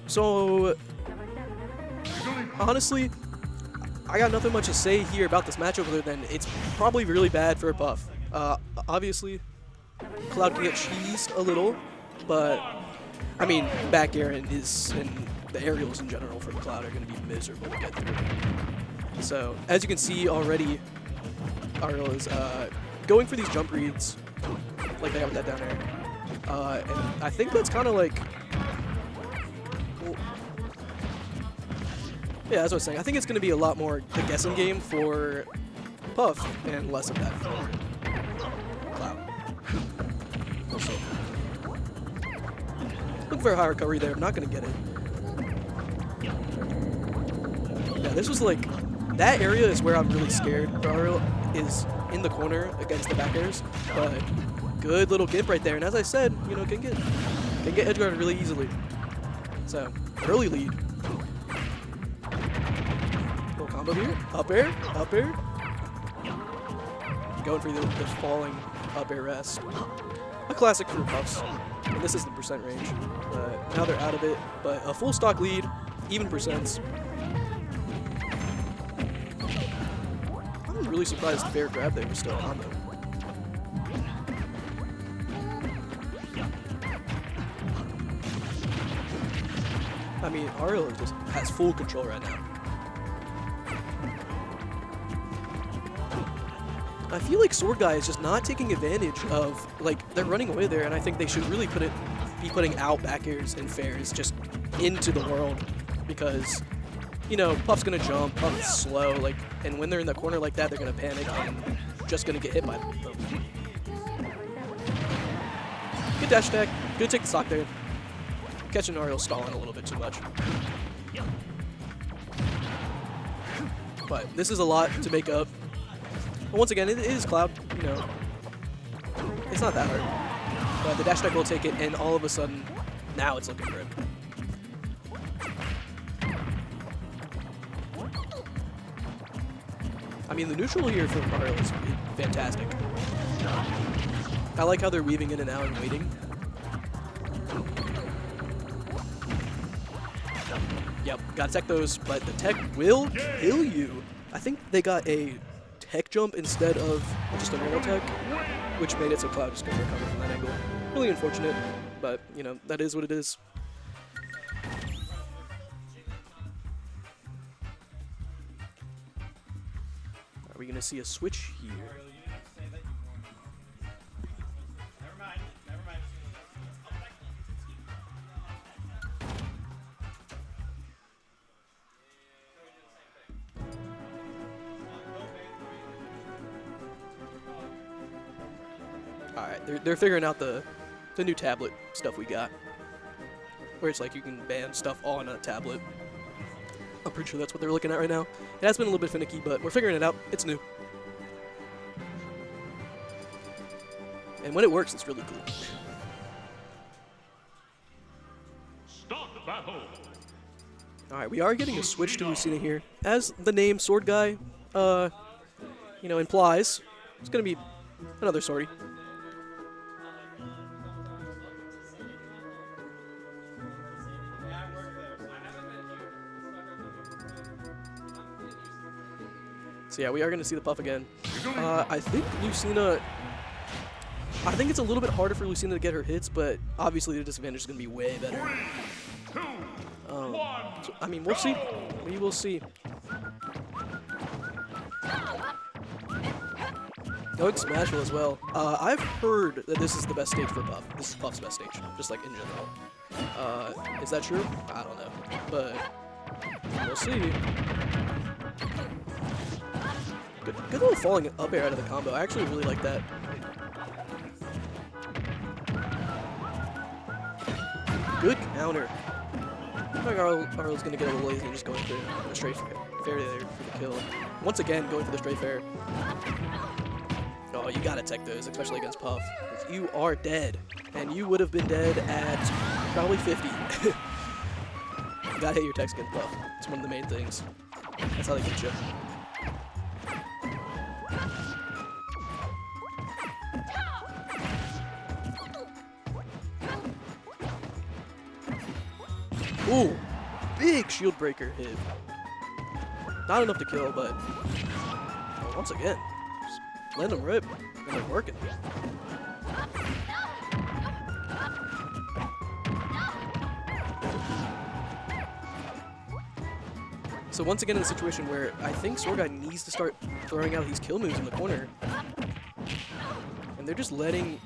So, honestly, I got nothing much to say here about this matchup other than it's probably really bad for Puff. Obviously, Cloud can get cheesed a little, but I mean, back air and the aerials in general for Cloud are going to be miserable to get through. So, as you can see already, Ariel is going for these jump reads, like they have with that down air. And I think that's kind of like... Well, yeah, that's what I was saying. I think it's going to be a lot more the guessing game for Puff and less of that for Cloud. We'll see. Looking for a high recovery there. I'm not going to get it. Yeah, this was like... That area is where I'm really scared for Ariel, is in the corner against the back airs. But good little gimp right there. And as I said, you know, can get edge guarded really easily. So, early lead. Little combo here. Up air. Up air. Going for the falling up air rest. A classic for Puffs. And this is the percent range. Now they're out of it. But a full stock lead. Even percents. I'm really surprised fair grab there was still a combo. I mean, Ariel just has full control right now. I feel like Swordguy is just not taking advantage of, like, they're running away there, and I think they should really be putting out back airs and fairs just into the world, because, you know, Puff's gonna jump, Puff's slow, like, and when they're in the corner like that, they're gonna panic and just gonna get hit by them. Good dash attack, good take the stock there. Catching Ariel stalling a little bit too much. But this is a lot to make up. But once again, it is Cloud, you know. It's not that hard. But the dash attack will take it, and all of a sudden, now it's looking for him. I mean, the neutral here for Ariel is fantastic. I like how they're weaving in and out and waiting. Yep, gotta tech those, but the tech will kill you. I think they got a tech jump instead of just a normal tech, which made it so Cloud just couldn't recover from that angle. Really unfortunate, but, you know, that is what it is. Are we gonna see a switch here? Alright, they're figuring out the new tablet stuff we got. Where it's like you can ban stuff on a tablet. I'm pretty sure that's what they're looking at right now. It has been a little bit finicky, but we're figuring it out. It's new. And when it works, it's really cool. Stop the battle. Alright, we are getting a switch to Lucina here. As the name Swordguy, you know, implies, it's gonna be another sortie. So yeah, we are going to see the Puff again. I think Lucina... I think it's a little bit harder for Lucina to get her hits, but obviously the disadvantage is going to be way better. 3, 2, 1, so, I mean, we'll see. We will see. Going Smashville as well. I've heard that this is the best stage for Puff. This is Puff's best stage, just like in general. Is that true? I don't know, but we'll see. Good little falling up air out of the combo. I actually really like that. Good counter. I think Ariel's going to get a little lazy and just going for the straight fair there for the kill. Once again, going for the straight fair. Oh, you got to tech those, especially against Puff. You are dead. And you would have been dead at probably 50. You got to hit your techs against Puff. It's one of the main things. That's how they get you. Ooh, big shield breaker hit. Not enough to kill, but once again, just let him rip, and they're working. So once again in a situation where I think Swordguy needs to start throwing out these kill moves in the corner. And they're just letting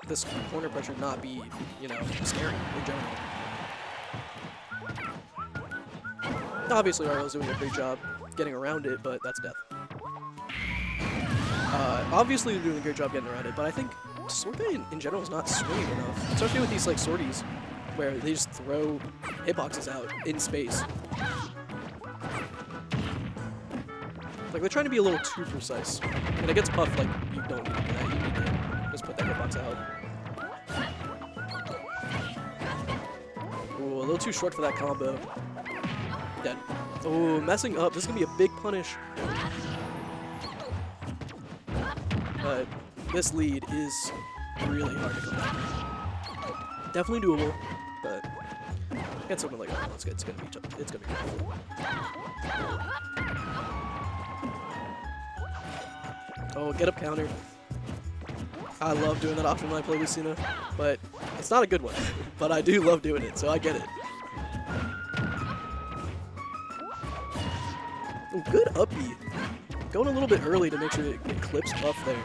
this corner pressure not be, you know, scary in general. Obviously Ariel's doing a great job getting around it, but that's death. Obviously they're doing a great job getting around it, but I think Swordguy in general is not swinging enough. Especially with these like sorties, where they just throw hitboxes out in space. Like, they're trying to be a little too precise. And against Puff, like, you don't need to do that. You need to just put that hitbox out. Ooh, a little too short for that combo. Dead. Ooh, messing up. This is going to be a big punish. But this lead is really hard to come back. Definitely doable, but against someone like Ariel, it's going to be tough. It's going to be tough. Oh, get up counter. I love doing that option when I play Lucina, but it's not a good one. But I do love doing it, so I get it. Ooh, good uppy. Going a little bit early to make sure it clips Puff there.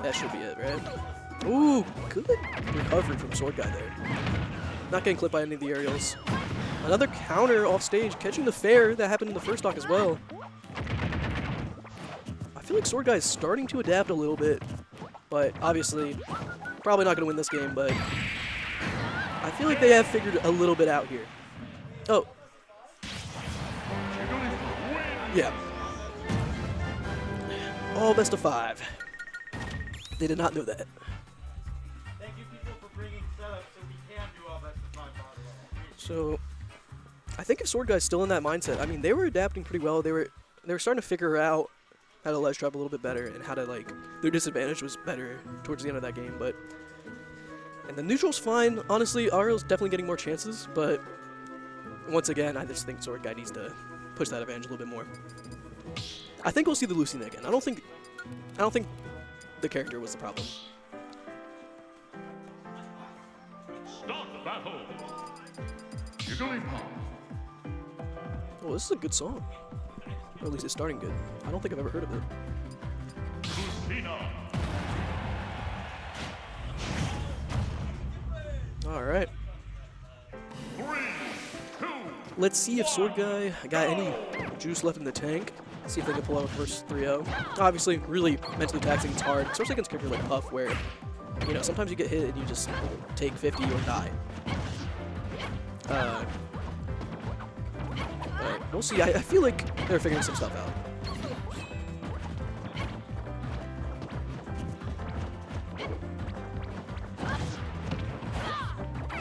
That should be it, right? Ooh, good recovery from Swordguy there. Not getting clipped by any of the aerials. Another counter off stage, catching the fair that happened in the first stock as well. I feel like Swordguy is starting to adapt a little bit, but obviously probably not going to win this game, but I feel like they have figured a little bit out here. Oh. Yeah. All best of 5. They did not know that. Thank you people for bringing setup so we can do all best of 5 bottles. So I think if Swordguy's still in that mindset, I mean, they were adapting pretty well. They were starting to figure out how to ledge trap a little bit better and how to, like, their disadvantage was better towards the end of that game, but and the neutral's fine. Honestly, Ariel's definitely getting more chances, but once again, I just think Swordguy needs to push that advantage a little bit more. I think we'll see the Lucina again. I don't think the character was the problem. Start the battle. Jigglypuff. Oh, this is a good song. Or at least it's starting good. I don't think I've ever heard of it. Lucina. Alright. 3, 2, Let's see if Swordguy got any juice left in the tank. See if they can pull out a first 3-0. Obviously, really mentally taxing. It's hard, especially against characters like Puff, where, you know, sometimes you get hit and you just take 50 or die. But we'll see. I feel like they're figuring some stuff out.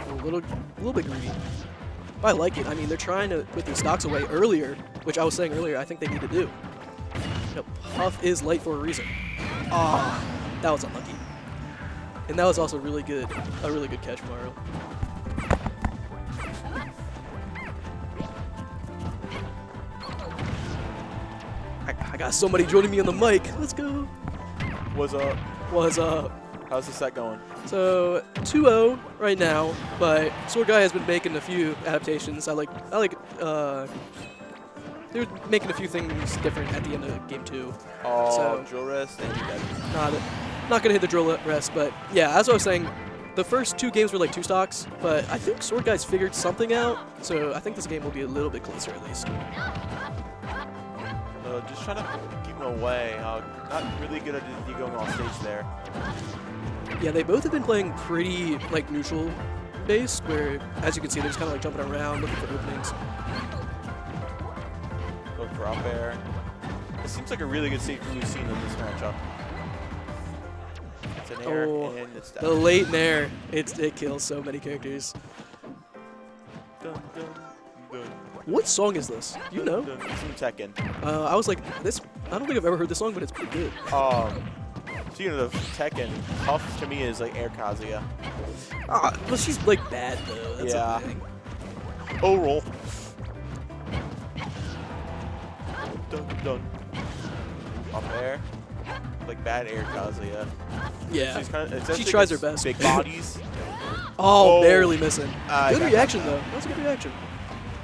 A little bit greedy. But I like it. I mean, they're trying to put these stocks away earlier, which I was saying earlier I think they need to do. You know, Puff is late for a reason. Ah, that was unlucky. And that was also really good. A really good catch from Ariel. I got somebody joining me on the mic. Let's go. What's up? What's up? How's the set going? So 2-0 right now, but Swordguy has been making a few adaptations. I like they're making a few things different at the end of game 2. Oh, so, drill rest and you got not gonna hit the drill rest, but yeah, as I was saying, the first 2 games were like 2 stocks, but I think Swordguy's figured something out, so I think this game will be a little bit closer at least. just trying to keep him away. Not really good at you going off stage there. Yeah, they both have been playing pretty like neutral based, where as you can see they're just kind of like jumping around looking for openings. Look for up air. It seems like a really good save for Lucina in this matchup. It's an air and it's down. The late nair, it kills so many characters. Dun, dun, dun. What song is this? You know? It's from Tekken. I was like, this. I don't think I've ever heard this song, but it's pretty good. Speaking of Tekken, Puff to me is like Air Kazuya. But she's like bad though. That's Yeah. the thing. Oh, roll. Dun, dun. Up air. Like bad Air Kazuya. Yeah. She's kind of, She tries her best. Big bodies. Oh, Oh. barely missing. I Good got reaction though. That's a good reaction.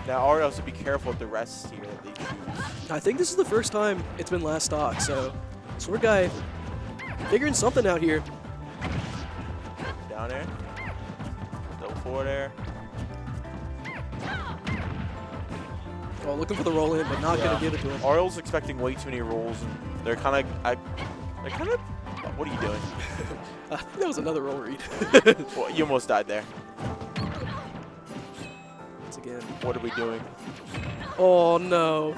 Now Ariel has to be careful with the rest here that they choose. I think this is the first time it's been last stock, so Swordguy figuring something out here. Down air. Double forward air. Oh, looking for the roll in, but not gonna give it to him. Ariel's expecting way too many rolls, and they're kind of. What are you doing? I think that was another roll read. Well, you almost died there. Once again. What are we doing? Oh no.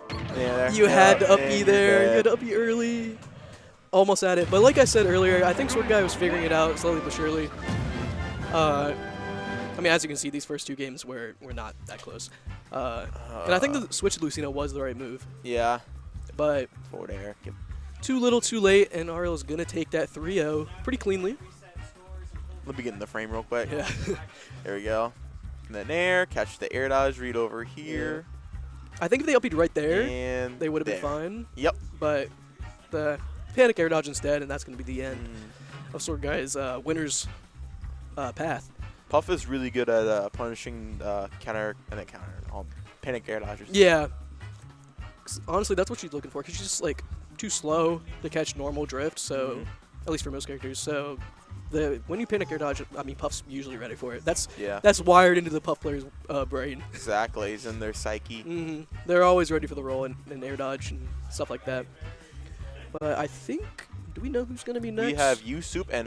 Yeah, there. You had to up and E you're there. You dead. had to up E early. Almost at it. But like I said earlier, I think Swordguy was figuring it out slowly but surely. I mean, as you can see, these first two games were not that close. And I think the switch to Lucina was the right move. Yeah. But Forward air. Yep. too little, too late, and Ariel is going to take that 3-0 pretty cleanly. Let me get in the frame real quick. Yeah. There we go. And then air. Catch the air dodge. Read over here. I think if they up-E'd right there, And they would have been there. fine. Yep. But the panic air dodge instead, and that's going to be the end Mm. of Swordguy's winner's path. Puff is really good at punishing panic air dodgers. Yeah. 'Cause honestly, that's what she's looking for, because she's just like too slow to catch normal drift, so Mhm. at least for most characters. So when you panic air dodge, I mean, Puff's usually ready for it. That's Yeah. wired into the Puff player's brain. Exactly. It's in their psyche. They're always ready for the roll and air dodge and stuff like that. But I think, do we know who's going to be next? We have Yusup and